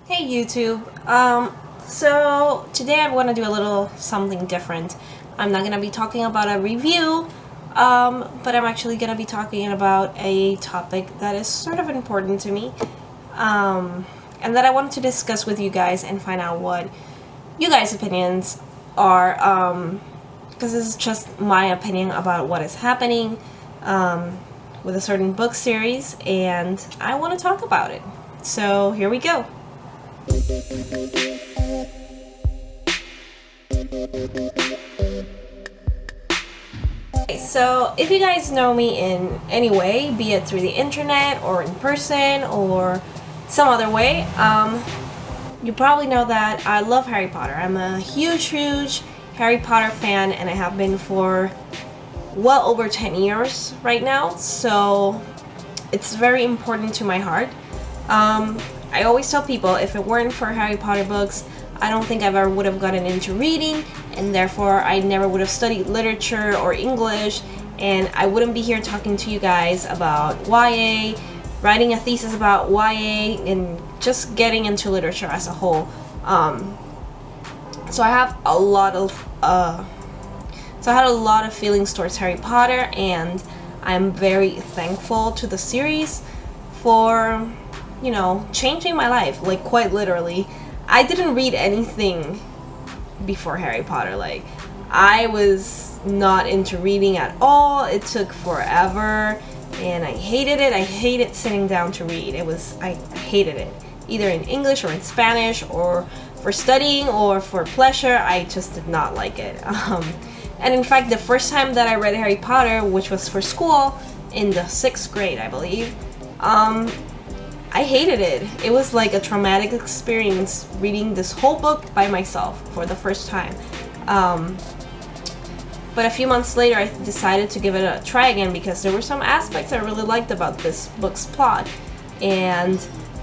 Hey YouTube. So today I want to do a little something different. I'm not gonna be talking about a review, but I'm actually gonna be talking about a topic that is sort of important to me, and that I wanted to discuss with you guys and find out what you guys' opinions are. Because this is just my opinion about what is happening with a certain book series, and I want to talk about it. So here we go. Okay, so if you guys know me in any way, be it through the internet or in person or some other way, you probably know that I love Harry Potter. I'm a huge Harry Potter fan, and I have been for well over 10 years right now, so it's very important to my heart. I always tell people if it weren't for Harry Potter books, I don't think I ever would have gotten into reading, and therefore I never would have studied literature or English, and I wouldn't be here talking to you guys about YA, writing a thesis about YA, and just getting into literature as a whole. So I have a lot of so I had a lot of feelings towards Harry Potter, and I'm very thankful to the series for, you know, changing my life, like quite literally. I didn't read anything before Harry Potter. Like, I was not into reading at all. It took forever, and I hated it. I hated sitting down to read. I hated it, either in English or in Spanish, or for studying or for pleasure. I just did not like it. And in fact, the first time that I read Harry Potter, which was for school, in the 6th grade, I believe, I hated it. It was like a traumatic experience reading this whole book by myself for the first time. But a few months later, I decided to give it a try again because there were some aspects I really liked about this book's plot. And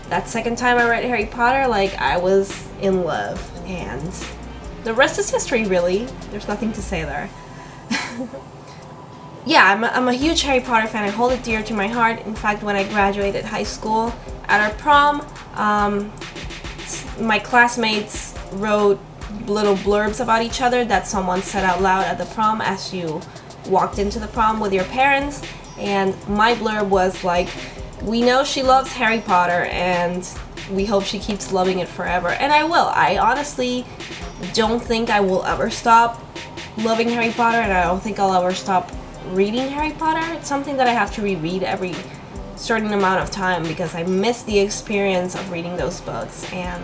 that second time I read Harry Potter, like, I was in love. And the rest is history, really. There's nothing to say there. Yeah, I'm a huge Harry Potter fan. I hold it dear to my heart. In fact, when I graduated high school, at our prom, my classmates wrote little blurbs about each other that someone said out loud at the prom as you walked into the prom with your parents. And my blurb was like, "We know she loves Harry Potter, and we hope she keeps loving it forever." And I will. I honestly don't think I will ever stop loving Harry Potter, and I don't think I'll ever stop reading Harry Potter. It's something that I have to reread every certain amount of time because I miss the experience of reading those books. And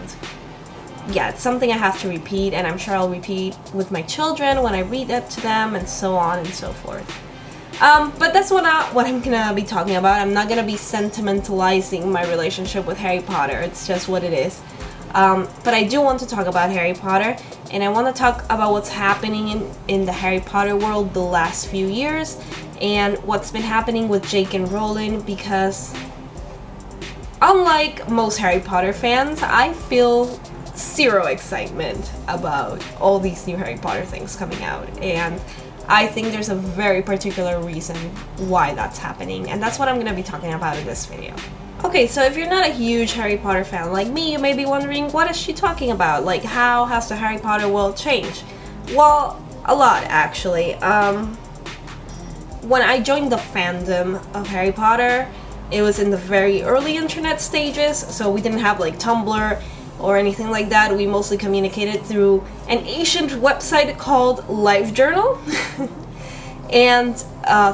yeah, it's something I have to repeat, and I'm sure I'll repeat with my children when I read it to them, and so on and so forth. But that's not what I'm gonna be talking about. I'm not gonna be sentimentalizing my relationship with Harry Potter. It's just what it is. But I do want to talk about Harry Potter, and I want to talk about what's happening in the Harry Potter world the last few years, and what's been happening with J.K. Rowling, because unlike most Harry Potter fans, I feel zero excitement about all these new Harry Potter things coming out, and I think there's a very particular reason why that's happening, and that's what I'm going to be talking about in this video. Okay, so if you're not a huge Harry Potter fan like me, you may be wondering, what is she talking about? Like, how has the Harry Potter world changed? Well, a lot, actually. When I joined the fandom of Harry Potter, it was in the very early internet stages, so we didn't have like Tumblr or anything like that. We mostly communicated through an ancient website called LiveJournal and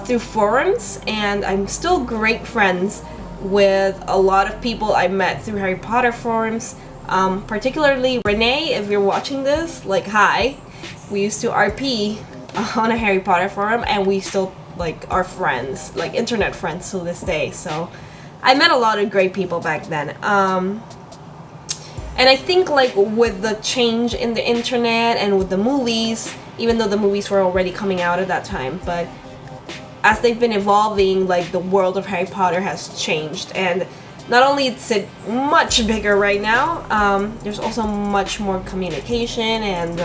through forums, and I'm still great friends with a lot of people I met through Harry Potter forums, particularly Renee. If you're watching this, like, hi. We used to RP on a Harry Potter forum, and we still like are friends, like internet friends to this day. So I met a lot of great people back then. And I think, like, with the change in the internet and with the movies, even though the movies were already coming out at that time, but as they've been evolving, like, the world of Harry Potter has changed, and not only is it much bigger right now, there's also much more communication and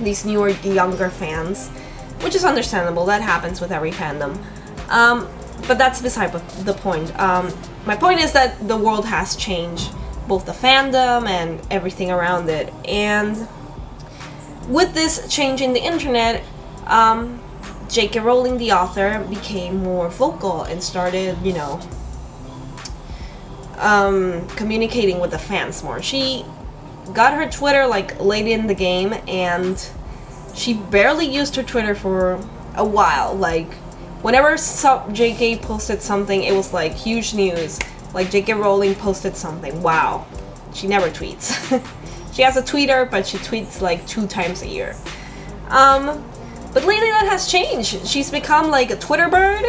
these newer, younger fans, which is understandable. That happens with every fandom. But that's beside the point. My point is that the world has changed both the fandom and everything around it. And with this change in the internet, J.K. Rowling, the author, became more vocal and started, communicating with the fans more. She got her Twitter like late in the game, and she barely used her Twitter for a while. Like, whenever JK posted something, it was like huge news. Like, JK Rowling posted something. Wow. She never tweets. She has a Twitter, but she tweets like 2 times a year. But lately that has changed. She's become like a Twitter bird,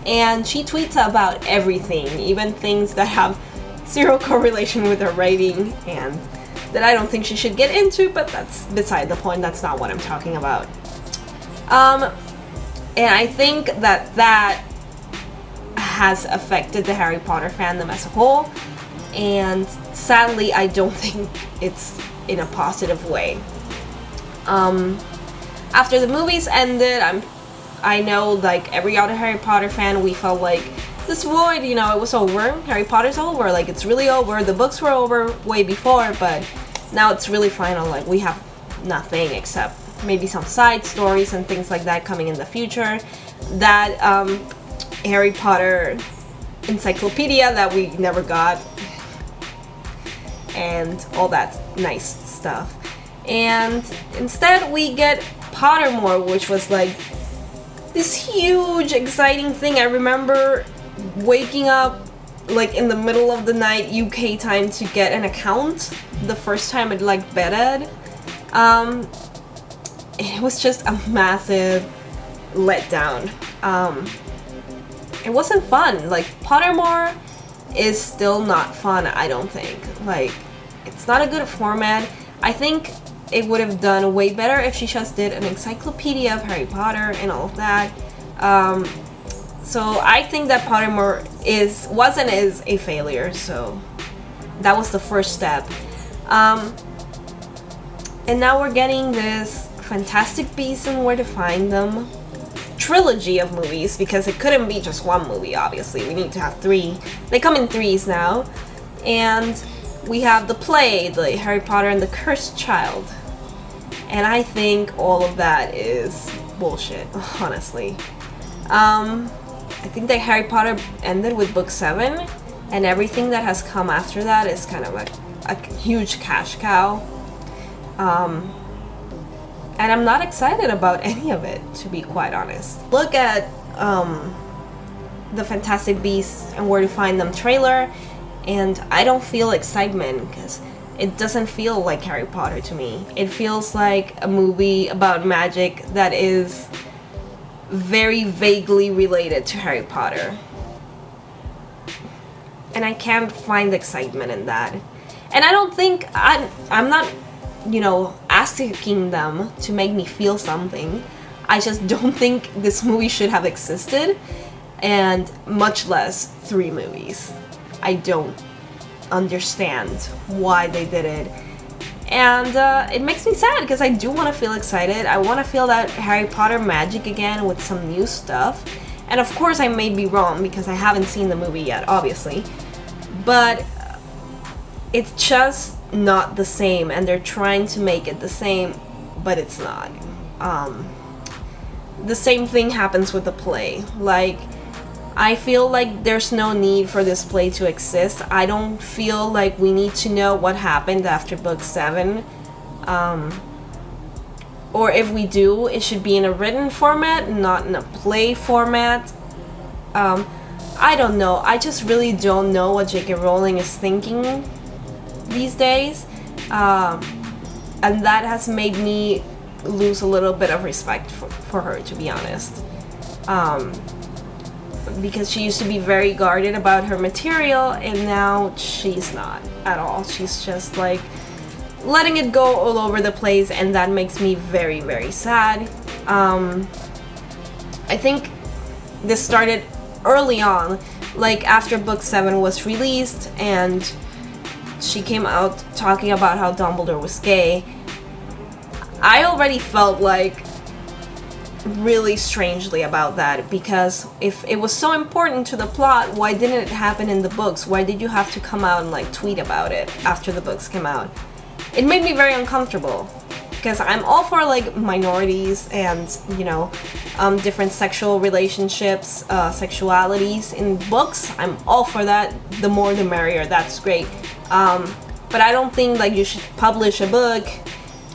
and she tweets about everything, even things that have zero correlation with her writing and that I don't think she should get into, but that's beside the point. That's not what I'm talking about. And I think that has affected the Harry Potter fandom as a whole, and sadly I don't think it's in a positive way. After the movies ended, I know like every other Harry Potter fan, we felt like this void, it was over. Harry Potter's over, like it's really over. The books were over way before, but now it's really final. Like, we have nothing except maybe some side stories and things like that coming in the future. That Harry Potter encyclopedia that we never got, and all that nice stuff. And instead we get Pottermore, which was like this huge exciting thing. I remember waking up like in the middle of the night UK time to get an account the first time it like betted. It was just a massive letdown. It wasn't fun. Like, Pottermore is still not fun, I don't think. Like, it's not a good format. I think it would have done way better if she just did an encyclopedia of Harry Potter and all of that. So I think that Pottermore was and is a failure, so that was the first step. And now we're getting this Fantastic Beasts and Where to Find Them trilogy of movies, because it couldn't be just one movie, obviously. We need to have 3. They come in 3s now. And we have the play, the Harry Potter and the Cursed Child. And I think all of that is bullshit, honestly. I think that Harry Potter ended with book 7, and everything that has come after that is kind of like a huge cash cow. And I'm not excited about any of it, to be quite honest. Look at the Fantastic Beasts and Where to Find Them trailer, and I don't feel excitement because it doesn't feel like Harry Potter to me. It feels like a movie about magic that is very vaguely related to Harry Potter. And I can't find excitement in that. And I don't think I'm not, asking them to make me feel something. I just don't think this movie should have existed, and much less 3 movies. I don't understand why they did it. And it makes me sad because I do want to feel excited. I want to feel that Harry Potter magic again with some new stuff. And of course I may be wrong because I haven't seen the movie yet, obviously. But it's just not the same, and they're trying to make it the same, but it's not. The same thing happens with the play. Like, I feel like there's no need for this play to exist. I don't feel like we need to know what happened after book 7. Or if we do, it should be in a written format, not in a play format. I don't know. I just really don't know what J.K. Rowling is thinking these days. And that has made me lose a little bit of respect for her, to be honest. Because she used to be very guarded about her material, and now she's not at all. She's just like letting it go all over the place, and that makes me very, very sad. I think this started early on, like after book 7 was released and she came out talking about how Dumbledore was gay. I already felt like really strangely about that, because if it was so important to the plot, why didn't it happen in the books? Why did you have to come out and like tweet about it after the books came out? It made me very uncomfortable, because I'm all for like minorities and, you know, different sexual relationships, sexualities in books. I'm all for that. The more the merrier. That's great. But I don't think like you should publish a book,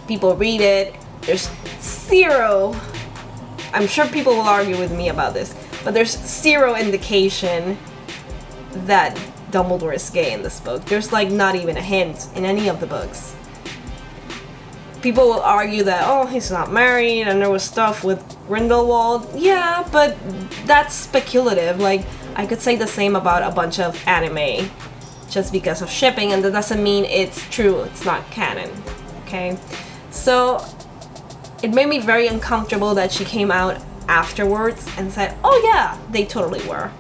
people read it, there's zero, I'm sure people will argue with me about this, but there's zero indication that Dumbledore is gay in this book. There's like not even a hint in any of the books. People will argue that, oh, he's not married and there was stuff with Grindelwald. Yeah, but that's speculative. Like, I could say the same about a bunch of anime just because of shipping, and that doesn't mean it's true. It's not canon, okay? So it made me very uncomfortable that she came out afterwards and said, oh yeah, they totally were.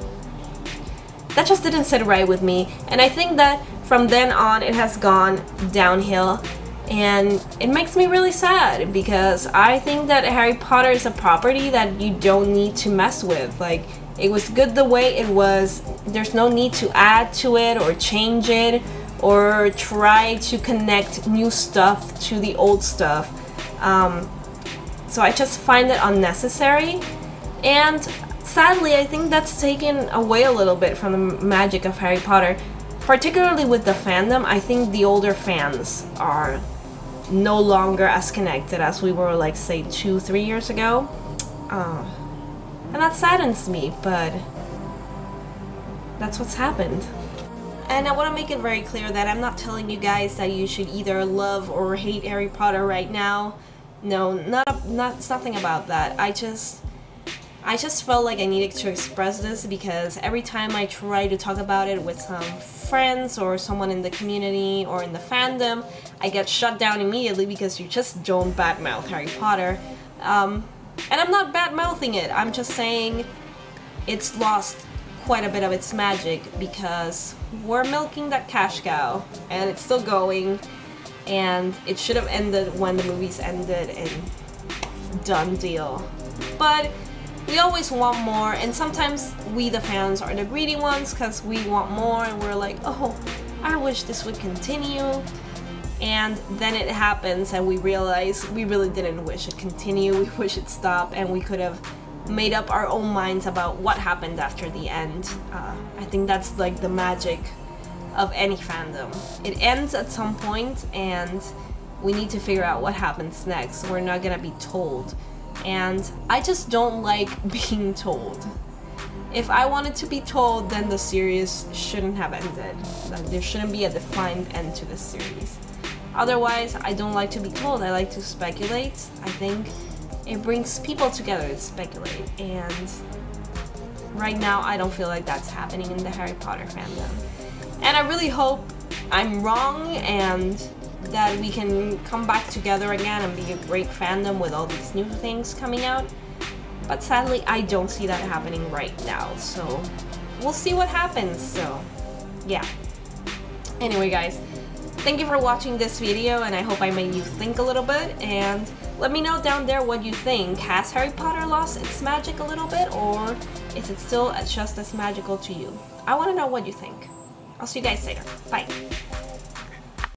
That just didn't sit right with me, and I think that from then on it has gone downhill, and it makes me really sad, because I think that Harry Potter is a property that you don't need to mess with. Like, it was good the way it was. There's no need to add to it or change it or try to connect new stuff to the old stuff. So I just find it unnecessary, and sadly I think that's taken away a little bit from the magic of Harry Potter, particularly with the fandom. I think the older fans are no longer as connected as we were, like, say 2-3 years ago, and that saddens me, but that's what's happened. And I want to make it very clear that I'm not telling you guys that you should either love or hate Harry Potter right now. No, it's nothing about that. I just felt like I needed to express this, because every time I try to talk about it with some friends or someone in the community or in the fandom, I get shut down immediately because you just don't badmouth Harry Potter. And I'm not badmouthing it. I'm just saying it's lost quite a bit of its magic because we're milking that cash cow, and it's still going. And it should have ended when the movies ended, and done deal. But we always want more, and sometimes we the fans are the greedy ones because we want more, and we're like, oh, I wish this would continue. And then it happens and we realize we really didn't wish it continue, we wish it stopped, and we could have made up our own minds about what happened after the end. I think that's like the magic of any fandom. It ends at some point and we need to figure out what happens next. We're not gonna be told. And I just don't like being told. If I wanted to be told, then the series shouldn't have ended. Like, there shouldn't be a defined end to this series. Otherwise, I don't like to be told. I like to speculate. I think it brings people together to speculate. And right now, I don't feel like that's happening in the Harry Potter fandom. And I really hope I'm wrong and that we can come back together again and be a great fandom with all these new things coming out. But sadly, I don't see that happening right now. So we'll see what happens. So yeah. Anyway, guys, thank you for watching this video, and I hope I made you think a little bit. And let me know down there what you think. Has Harry Potter lost its magic a little bit, or is it still just as magical to you? I want to know what you think. I'll see you guys later. Bye.